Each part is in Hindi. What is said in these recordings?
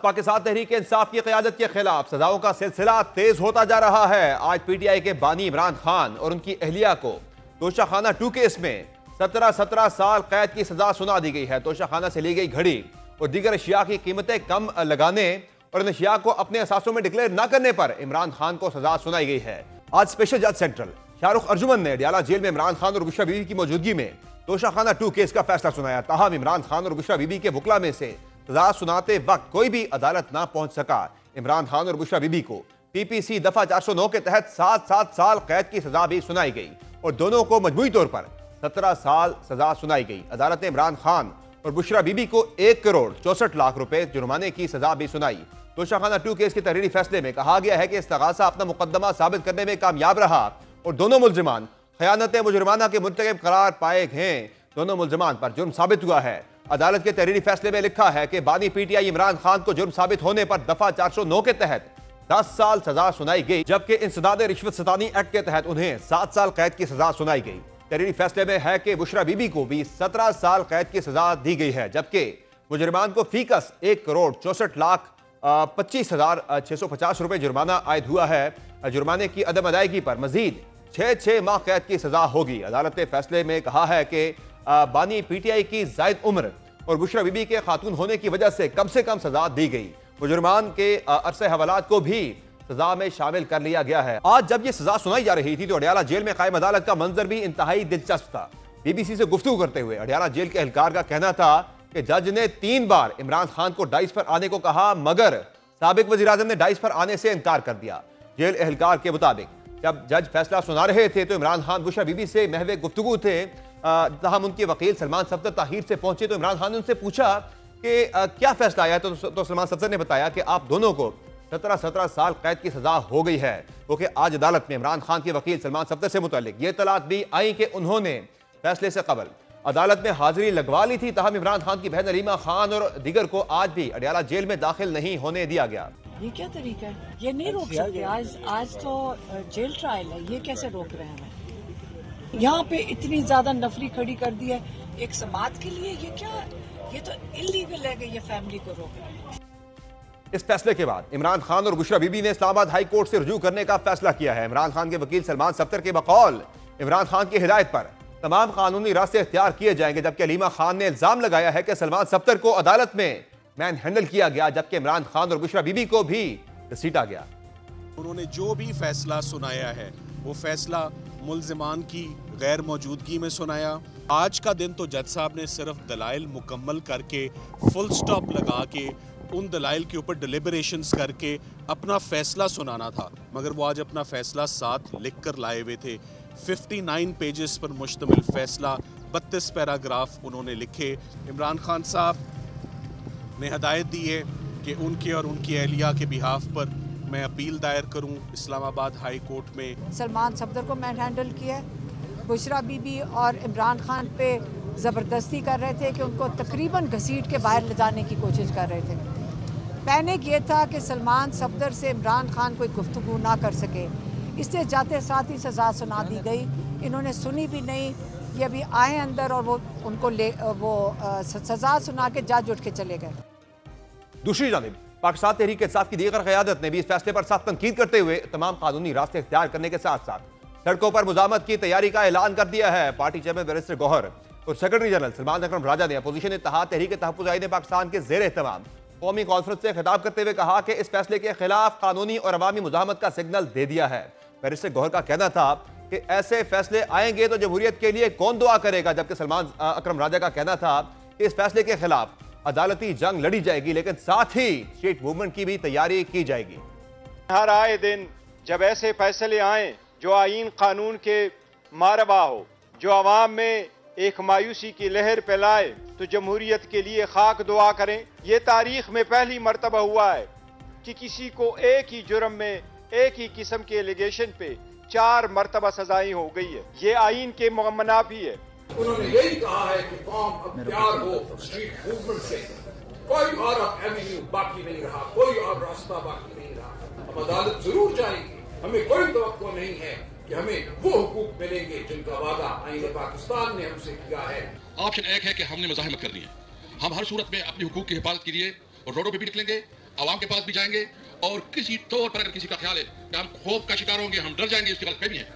पाकिस्तान तहरीक इंसाफ की क़यादत के खिलाफ सजाओं का सिलसिला तेज होता जा रहा है। आज PTI के बानी इमरान खान और उनकी अहलिया को तोशाखाना 2 केस में 17 साल कैद की सजा सुना दी गई है। तोशाखाना से ली गई घड़ी और दीगर अशिया की कीमतें कम लगाने और इन अशिया को अपने असासों में डिक्लेयर न करने पर इमरान खान को सजा सुनाई गई है। आज स्पेशल जज सेंट्रल शाहरुख अर्जुमन ने अडियाला जेल में इमरान खान और बुशरा बीबी की मौजूदगी में तोशाखाना 2 केस का फैसला सुनाया। ताहम इमरान खान और बुशरा बीबी के वकला में से सजा सुनाते वक्त कोई भी अदालत ना पहुंच सका। इमरान खान और बुशरा बीबी को PPC दफा 409 के तहत 7 साल कैद की सजा भी सुनाई गई और दोनों को मजमूई तौर पर 17 साल सजा सुनाई गई। अदालत ने इमरान खान और बुशरा बीबी को 1 करोड़ 64 लाख रुपए जुर्माने की सजा भी सुनाई। तोशाखाना 2 केस के तहरीरी फैसले में कहा गया है कि इस्तगासा अपना मुकदमा साबित करने में कामयाब रहा और दोनों मुल्जिमान खयानत मुजरिमाना के मुर्तकब करार पाए गए। दोनों मुल्जिमान पर जुर्म साबित हुआ है। अदालत के तहरीरी फैसले में लिखा है कि बानी PTI इमरान खान को जुर्म साबित होने पर दफा 409 के तहत 10 साल सजा सुनाई गई, जबकि इंसदाद रिश्वत सतानी एक्ट के तहत उन्हें 7 साल कैद की सजा सुनाई गई। तहरीरी फैसले में है कि बुशरा बीबी को भी 17 साल कैद की सजा दी गई है, जबकि मुजरिमान को फीकस 1 करोड़ 64 लाख 25,650 रुपए जुर्माना आयद हुआ है। जुर्माने की अदम अदायगी पर मजीद 6 माह कैद की सजा होगी। अदालत ने फैसले में कहा है कि बानी PTI की जायद उम्र और बुशरा बीबी के खातून होने की वजह से कम सजा दी गई। मुजरिमान के अरसे हवालात को भी सजा में शामिल कर लिया गया है। आज जब यह सजा सुनाई जा रही थी तो अडियाला जेल में कायम अदालत का मंजर भी इंतहाई दिलचस्प था। BBC से गुफ्तगू करते हुए अडियाला जेल के एहलकार का कहना था कि जज ने 3 बार इमरान खान को डाइस पर आने को कहा, मगर साबिक वज़ीर आज़म ने डाइस पर आने से इनकार कर दिया। जेल एहलकार के मुताबिक जब जज फैसला सुना रहे थे तो इमरान खान बुशरा बीबी से महवे गुफ्तगू थे। तहम उनके वकील सलमान सफदर ताहिर से पहुंचे तो इमरान खान ने उनसे पूछा कि क्या फैसला आया है। तो सलमान सफदर ने बताया कि आप दोनों को 17 साल कैद की सजा हो गई है। क्योंकि आज अदालत में इमरान खान के वकील सलमान सफदर से मुतालिक ये इत्तलात भी आई कि उन्होंने फैसले से कबल अदालत में हाजिरी लगवा ली थी। तहम इमरान खान की बहन अलीमा खान और दीगर को आज भी अडियाला जेल में दाखिल नहीं होने दिया गया। ये क्या तरीका है? ये नहीं रोक सकते। आज तो जेल ट्रायल है, ये कैसे रोक रहे हैं? यहाँ पे इतनी ज्यादा नफरी खड़ी कर दी है एक समाज के लिए। ये क्या, ये तो इलीगल है कि ये फैमिली को रोक रहे हैं। इस फैसले के बाद इमरान खान और बुशरा बीबी ने इस्लामाबाद हाई कोर्ट से रुजू करने का फैसला किया है। इमरान खान के वकील सलमान सफदर के बकौल इमरान खान की हिदायत पर तमाम कानूनी रास्ते इख्तियार किए जाएंगे, जबकि अलीमा खान ने इल्जाम लगाया है कि सलमान सफदर को अदालत में मैन हैंडल किया गया, जबकि इमरान खान और बुशरा बीबी को भी घसीटा गया। उन्होंने जो भी फैसला सुनाया है वो फैसला मुल्जिमान की गैर मौजूदगी में सुनाया। आज का दिन तो जज साहब ने सिर्फ दलाइल मुकम्मल करके फुल स्टॉप लगा के उन दलाइल के ऊपर डिलिबरेशंस करके अपना फैसला सुनाना था, मगर वो आज अपना फैसला साथ लिख कर लाए हुए थे। 59 पेजेस पर मुश्तमिल फैसला, 32 पैराग्राफ उन्होंने लिखे। इमरान खान साहब ने हदायत दी है कि उनके और उनकी अहलिया के बिहाफ पर मैं अपील दायर करूं इस्लामाबाद हाई कोर्ट में। सलमान सफदर को मैन हैंडल किया है। बुशरा बीबी और इमरान खान पे ज़बरदस्ती कर रहे थे कि उनको तकरीबन घसीट के बाहर ले जाने की कोशिश कर रहे थे। पैनिक ये था कि सलमान सफदर से इमरान खान कोई गुफ्तगू ना कर सके, इससे जाते साथ ही सज़ा सुना दी गई। इन्होंने सुनी भी नहीं। ये अभी आए अंदर और वो उनको सज़ा सुना के जज उठ के चले गए। दूसरी जानिब पाकिस्तान तहरीक इंसाफ की दीगर क़यादत ने भी इस फैसले पर सख्त तनकीद करते हुए तमाम कानूनी रास्ते इख्तियार करने के साथ साथ सड़कों पर मुज़ाहमत की तैयारी का ऐलान कर दिया है। पार्टी चेयरमैन बैरिस्टर गौहर और सेक्रेटरी जनरल सलमान अकरम राजा ने अपोजिशन इत्तेहाद तहरीक तहफ़्फ़ुज़ पाकिस्तान के ज़ेर एहतमाम कौमी कॉन्फ्रेंस से खिताब करते हुए कहा कि इस फैसले के खिलाफ कानूनी और अवामी मुज़ाहमत का सिग्नल दे दिया है। बैरिस्टर गौहर का कहना था कि ऐसे फैसले आएंगे तो जमहूरियत के लिए कौन दुआ करेगा, जबकि सलमान अकरम राजा का कहना था कि इस फैसले के खिलाफ अदालती जंग लड़ी जाएगी, लेकिन साथ ही स्ट्रीट मूवमेंट की भी तैयारी की जाएगी। हर आए दिन जब ऐसे फैसले आए जो आईन कानून के मारवा हो, जो आवाम में एक मायूसी की लहर फैलाए, तो जमहूरियत के लिए खाक दुआ करें। ये तारीख में पहली मर्तबा हुआ है कि किसी को एक ही जुर्म में एक ही किस्म के एलिगेशन पे 4 मर्तबा सजाएं हो गई है। ये आईन के मुनाफी है। उन्होंने यही कहा है कि कौम अब तैयार हो स्ट्रीट मूवमेंट से। कोई और अब एवेन्यू बाकी नहीं रहा, कोई और रास्ता बाकी नहीं रहा। हम अदालत जरूर जाएंगे। हमें कोई तवक्को नहीं है कि हमें वो हुकूक मिलेंगे जिनका वादा आईन पाकिस्तान ने हमसे किया है। ऑप्शन एक है कि हमने मुज़ाहिमत करनी है। हम हर सूरत में अपनी हुकूक की हिफाजत के लिए रोडों पे भी निकलेंगे, आवाम के पास भी जाएंगे और किसी तौर पर अगर किसी का ख्याल है कि हम खौफ का शिकार होंगे, हम डर जाएंगे, उसकी गलतफहमी है।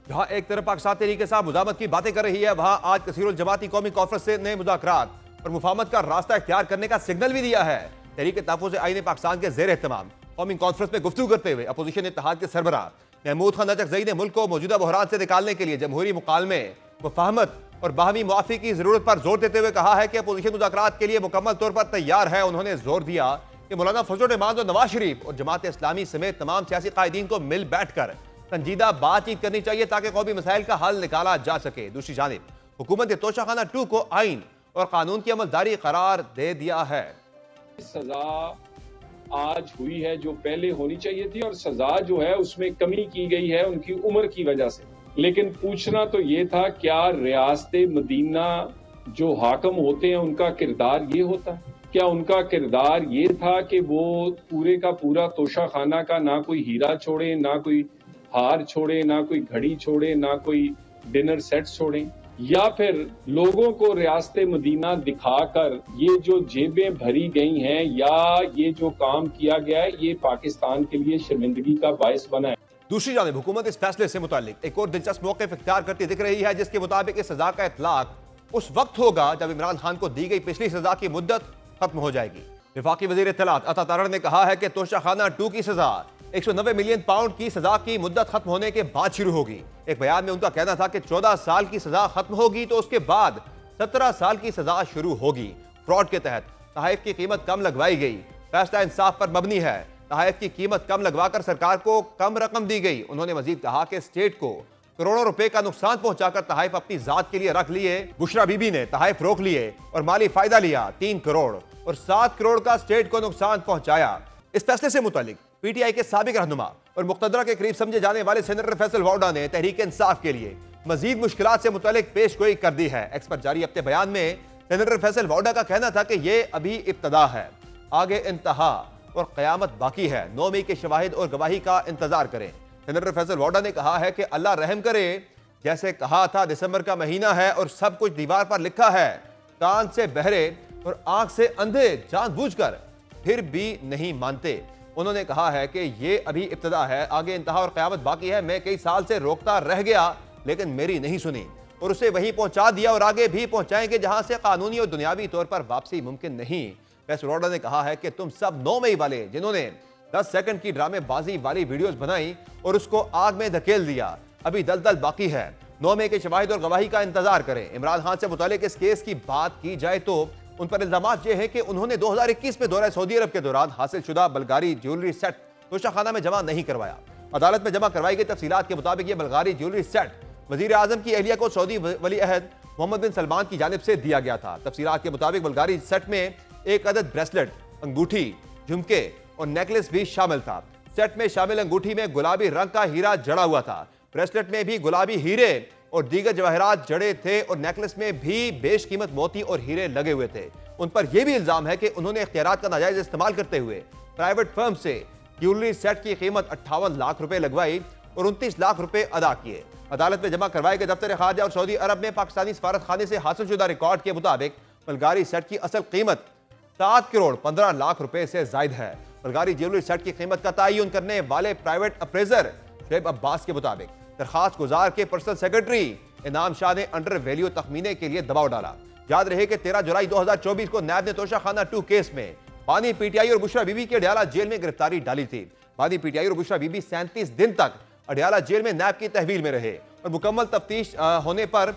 जहां एक तरफ पाकिस्तान तहरीक के साथ मुजामत की बातें कर रही है, वहां आज कसीरुल जमाती कौमी कॉन्फ्रेंस ने मुज़ाकरात और मुफाहमत का रास्ता इख्तियार करने का सिग्नल भी दिया है। तहरीक तहफ़्फ़ुज़ आईन पाकिस्तान के ज़ेर एहतमाम कौमी कॉन्फ्रेंस में गुफ्तगू करते हुए अपोजिशन इत्तेहाद के सरबराह महमूद खान नजफ़ज़ई ने मुल्क को मौजूदा बहरान से निकालने के लिए जमहूरी मुकालमे, मुफाहमत और बाहमी मुआफ़ी की जरूरत पर जोर देते हुए कहा है कि अपोजिशन मुज़ाकरात के लिए मुकम्मल तौर पर तैयार है। उन्होंने जोर दिया कि मौलाना फजल रहमान और नवाज शरीफ और जमात इस्लामी समेत तमाम सियासी कायदीन को मिल बैठ कर संजीदा बातचीत करनी चाहिए ताकि कौमी मसाइल का हल निकाला जा सके। दूसरी जानिब हुकूमत ने तोशाखाना 2 को आइन और कानून की अमलदारी करार दे दिया है। सजा आज हुई है जो पहले होनी चाहिए थी, और सजा जो है उसमें कमी की गई है उनकी उम्र की वजह से। लेकिन पूछना तो ये था, क्या रियासत मदीना जो हाकम होते हैं उनका किरदार ये होता है? क्या उनका किरदार ये था कि वो पूरे का पूरा तोशा खाना का ना कोई हीरा छोड़े, ना कोई हार छोड़े, ना कोई घड़ी छोड़े, ना कोई डिनर सेट छोड़े, या फिर लोगों को रियासत मदीना दिखाकर ये जो जेबें भरी गई हैं या ये जो काम किया गया है ये पाकिस्तान के लिए शर्मिंदगी का बायस बना है? दूसरी जानिब हुकूमत इस फैसले से मुताल्लिक एक और दिलचस्प मौक़िफ़ इख्तियार करती दिख रही है, जिसके मुताबिक इस सजा का इतलाक उस वक्त होगा जब इमरान खान को दी गई पिछली सजा की मुद्दत खत्म हो जाएगी। वफाकी वज़ीर इत्तलात अता तारड़ ने कहा है कि तोशाखाना 2 की सजा 190 मिलियन पाउंड की सजा की मुद्दत खत्म होने के बाद शुरू होगी। एक बयान में उनका कहना था कि 14 साल की सजा खत्म होगी तो उसके बाद 17 साल की सजा शुरू होगी। फ्रॉड के तहत तहफ़ की कीमत कम लगवाई गई, फैसला इंसाफ पर मबनी है। तहफ़ की कीमत कम लगवाकर सरकार को कम रकम दी गई। उन्होंने मजीद कहा कि स्टेट को करोड़ों रुपए का नुकसान पहुंचाकर तहफ़ अपनी जात के लिए रख लिए। बुशरा बीबी ने तहफ़ रोक लिए और माली फायदा लिया। 3 करोड़ और 7 करोड़ का स्टेट को नुकसान पहुंचाया। इस फैसले से मुतालिक पीटीआई के साबिक रहनुमा और मुक़्तदरा के करीब समझे जाने वाले सेनेटर फैसल वाउडा ने तहरीक इंसाफ के लिए मजीद मुश्किलात से मुतालिक पेशगोई कर दी है। एक्स पर जारी अपने बयान में सेनेटर फैसल वाउडा का कहना था कि यह अभी इब्तदा है, आगे इंतहा और क़यामत बाकी है। 9 मई के शवाहिद और गवाही का इंतजार करें। सेनेटर फैसल वाउडा ने कहा है कि अल्लाह रहम करे, जैसे कहा था दिसंबर का महीना है और सब कुछ दीवार पर लिखा है। कान से बहरे और आंख से अंधे जानबूझकर फिर भी नहीं मानते। उन्होंने कहा है कि ये अभी इब्तदा है, आगे इंतहा और क़यामत बाकी है। मैं कई साल से रोकता रह गया लेकिन मेरी नहीं सुनी और उसे वहीं पहुंचा दिया और आगे भी पहुंचाएंगे जहां से कानूनी और दुनियावी तौर पर वापसी मुमकिन नहीं। फैसल वाउडा ने कहा है कि तुम सब 9 मई वाले जिन्होंने 10 सेकंड की ड्रामेबाजी वाली वीडियोस बनाई और उसको आग में धकेल दिया, अभी दलदल बाकी है। 9 मई के शवाहिद और गवाही का इंतजार करें। इमरान खान से मुतालिक इस केस की बात की जाए तो उन पर इल्जामात ये है कि उन्होंने 2021 में दौरा सऊदी अरब के दौरान हासिल शुदा बल्गारी ज्वेलरी सेट तोशाखाना में जमा नहीं करवाया। अदालत में जमा करवाई गई तफसीलात के मुताबिक ये बल्गारी ज्वेलरी सेट वजीर आजम की अहलिया को सऊदी वली अहद मोहम्मद बिन सलमान की जानिब से दिया गया था। तफसीलात के मुताबिक बल्गारी सेट में एक अदद ब्रेसलेट, अंगूठी, झुमके और नेकलेस भी शामिल था। सेट में शामिल अंगूठी में गुलाबी रंग का हीरा जड़ा हुआ था। ब्रेसलेट में भी गुलाबी हीरे और दीगर जवाहरात जड़े थे और नेकलेस में भी बेशकीमत मोती और हीरे लगे हुए थे। उन पर यह भी इल्जाम है कि उन्होंने इख्तियारात का नाजायज इस्तेमाल करते हुए प्राइवेट फर्म से ज्वेलरी सेट की कीमत 58 लाख रुपए लगवाई और 29 लाख रुपए अदा किए। अदालत में जमा करवाए गए दफ्तर खारजा और सऊदी अरब में पाकिस्तानी सफारत खाने से हासिल शुदा रिकॉर्ड के मुताबिक बल्गारी सेट की असल कीमत 7 करोड़ 15 लाख रुपए से जायद है। बल्गारी ज्वेलरी सेट की कीमत का तयन करने वाले प्राइवेट अप्रेजर शुएब अब्बास के मुताबिक दरखास्त गुजार के पर्सनल सेक्रेटरी इनाम शाह ने अंडर वैल्यू तखमीने के लिए दबाव डाला। याद रहे कि 13 जुलाई 2024 को नैब ने तोशाखाना 2 केस में बानी पीटीआई और बुशरा बीबी के अडियाला जेल में गिरफ्तारी डाली थी। बानी पीटीआई और बुशरा बीबी 37 दिन तक अडियाला जेल में नैब की तहवील में रहे और मुकम्मल तफ्तीश होने पर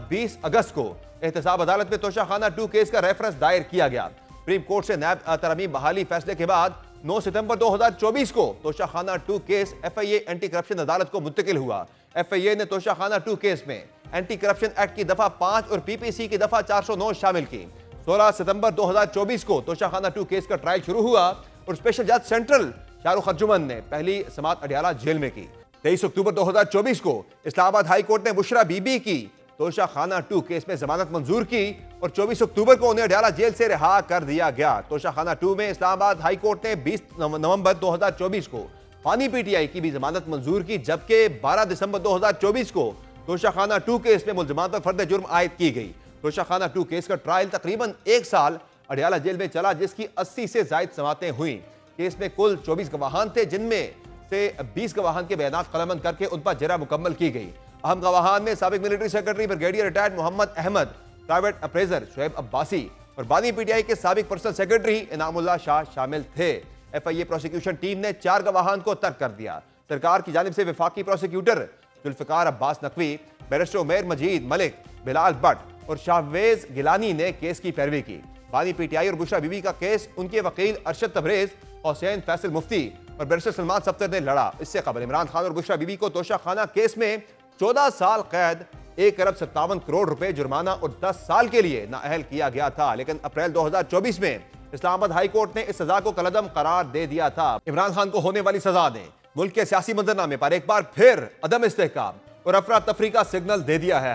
20 अगस्त को एहतसाब अदालत में तोशाखाना 2 केस का रेफरेंस दायर किया गया। सुप्रीम कोर्ट से नैब तरमीम बहाली फैसले के बाद 9 सितंबर 2024 को Toshakhana 2 case FIA anti corruption अदालत को मुंतकिल हुआ। FIA ने तोशाखाना 2 केस में एंटी करप्शन एक्ट की दफा 5 और PPC की दफा 409 शामिल की। 16 सितंबर 2024 को तोशाखाना 2 केस का ट्रायल शुरू हुआ और स्पेशल जज सेंट्रल शाहरुख अर्जुमन ने पहली समाअत अडियाला जेल में की। 23 अक्टूबर 2024 को इस्लामाबाद हाई कोर्ट ने बुशरा बीबी की तोशाखाना 2 केस में जमानत मंजूर की और 24 अक्टूबर को उन्हें अडियाला जेल से रिहा कर दिया गया। तोशाखाना 2 में इस्लामाबाद हाई कोर्ट ने 20 नवंबर 2024 को बानी पीटीआई की भी जमानत मंजूर की, जबकि 12 दिसंबर 2024 को तोशाखाना 2 केस में मुल्जिमान पर फर्द जुर्म आयद की गई। तोशाखाना 2 केस का ट्रायल तकरीबन 1 साल अडियाला जेल में चला, जिसकी 80 से ज्यादा समातें हुई। केस में कुल 24 गवाहान थे, जिनमें से 20 गवाहान के बयानात कलमबंद करके उन पर जरा मुकम्मल की गई। अहम गवाहान में साबिक military secretary brigadier retired Mohammad Ahmad, private appraiser Shoaib Abbasi और बानी पीटीआई के साबिक पर्सनल सेक्रेटरी इनामुल्लाह शाह शामिल थे। एफआईए प्रोसिक्यूशन टीम ने 4 गवाहान को तर्क कर दिया। सरकार की जानिब से वफाकी प्रोसिक्यूटर जुल्फिकार अब्बास नकवी, बैरिस्टर उमैर मजीद मलिक, बिलाल भट्ट और शाहवेज गिलानी ने केस की पैरवी की। बानी पीटीआई और बुशरा बीबी का केस उनके वकील अरशद तबरेज, हुसैन फैसल मुफ्ती और बैरिस्टर सलमान सफ्तर ने लड़ा। इससे कबल इमरान खान और बुशरा बीबी को तोशाखाना केस में 14 साल कैद, 1 अरब 57 करोड़ रुपए जुर्माना और 10 साल के लिए नाअहल किया गया था। लेकिन अप्रैल 2024 में इस्लामाबाद हाई कोर्ट ने इस सजा को कलअदम करार दे दिया था। इमरान खान को होने वाली सजा ने मुल्क के सियासी मंजरनामे पर एक बार फिर अदम इस्तेहकाम और अफरा तफरी का सिग्नल दे दिया है।